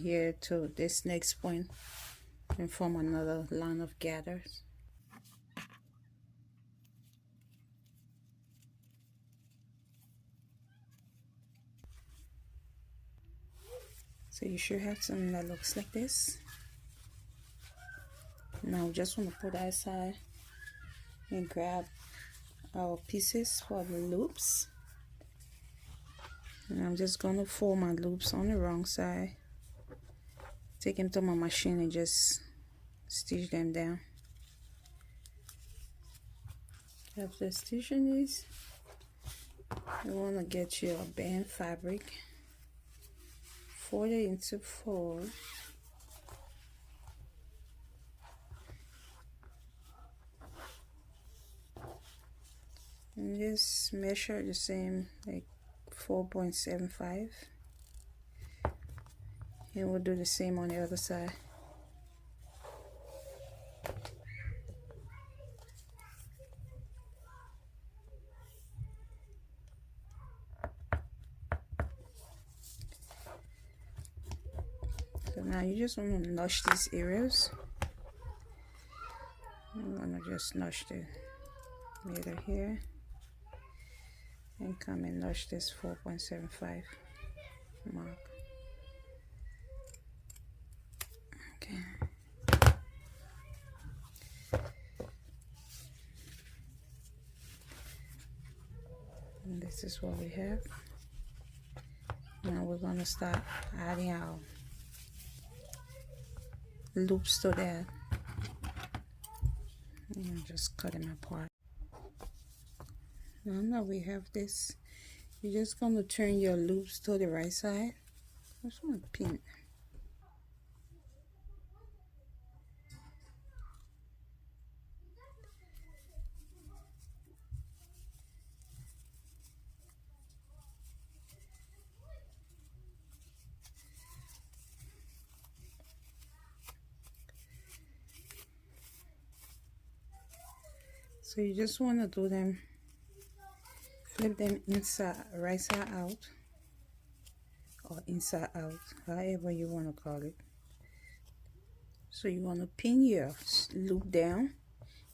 here to this next point and form another line of gathers. So you should have something that looks like this. Now we just want to put that aside and grab our pieces for the loops. And I'm just going to fold my loops on the wrong side. Take them to my machine and just stitch them down. After stitching these, you want to get your band fabric, fold it into 4, and just measure the same, like 4.75, and we'll do the same on the other side. So now you just want to notch these areas. I'm going to just notch the middle here and come and notch this 4.75 mark. Okay. And this is what we have. Now we're going to start adding our loops to that. And just cut them apart. Now that we have this, you're just going to turn your loops to the right side. I just want to pin. So you just want to do them, flip them inside, right side out, or inside out, however you want to call it. So you want to pin your loop down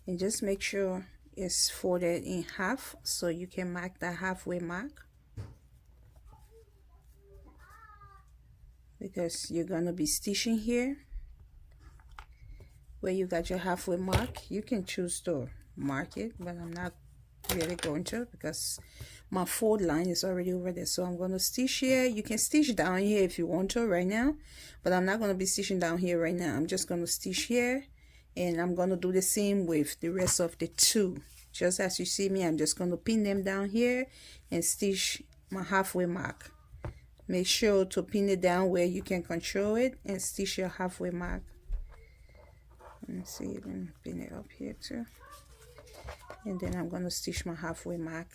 and just make sure it's folded in half so you can mark that halfway mark, because you're going to be stitching here where you got your halfway mark. You can choose to mark it, but I'm not really going to, because my fold line is already over there. So I'm going to stitch here. You can stitch down here if you want to right now, but I'm not going to be stitching down here right now. I'm just going to stitch here, and I'm going to do the same with the rest of the 2. Just as you see me, I'm just going to pin them down here and stitch my halfway mark. Make sure to pin it down where you can control it and stitch your halfway mark. Let me see, let me pin it up here too. And then I'm going to stitch my halfway mark.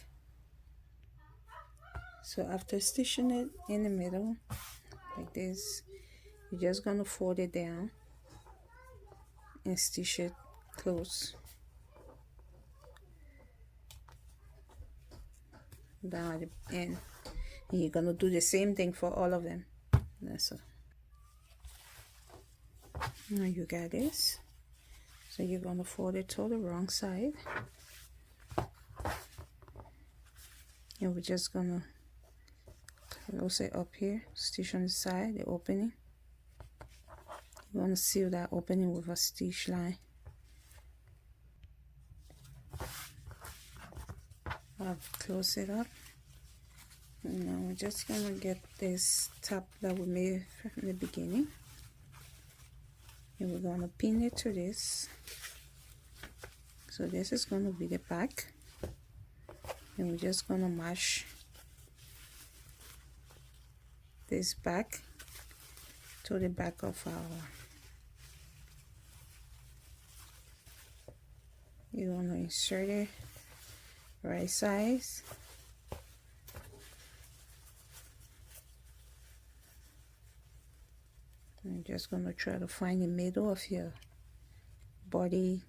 So after stitching it in the middle like this, you're just going to fold it down and stitch it close down at the end. And you're going to do the same thing for all of them. That's all. Now you got this. So you're going to fold it to the wrong side. And we're just going to close it up here, stitch on the side, the opening. You want to seal that opening with a stitch line. I've closed it up. And now we're just going to get this top that we made from the beginning. And we're going to pin it to this. So this is going to be the back. And we're just going to match this back to the back of our, you want to insert it right size. I'm just going to try to find the middle of your body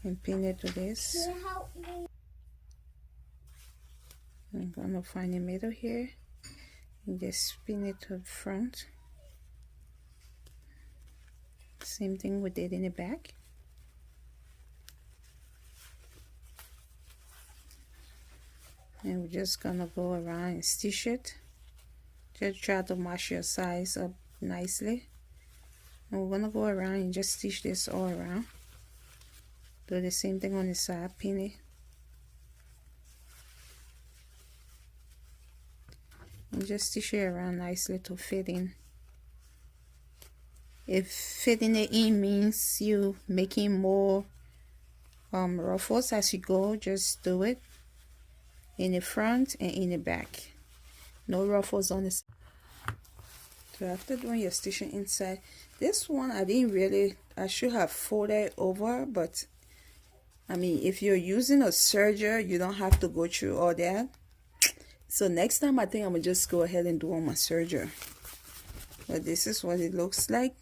and pin it to this. I'm going to find the middle here and just pin it to the front. Same thing we did in the back. And we're just gonna go around and stitch it. Just try to match your size up nicely. And we're gonna go around and just stitch this all around. Do the same thing on the side, pin it. And just stitch it around nicely to fit in. If fitting it in means you making more ruffles as you go, just do it in the front and in the back. No ruffles on this. So after doing your stitching inside, this one I should have folded over, but I mean, if you're using a serger, you don't have to go through all that. So next time I think I'm gonna just go ahead and do on my serger. But this is what it looks like.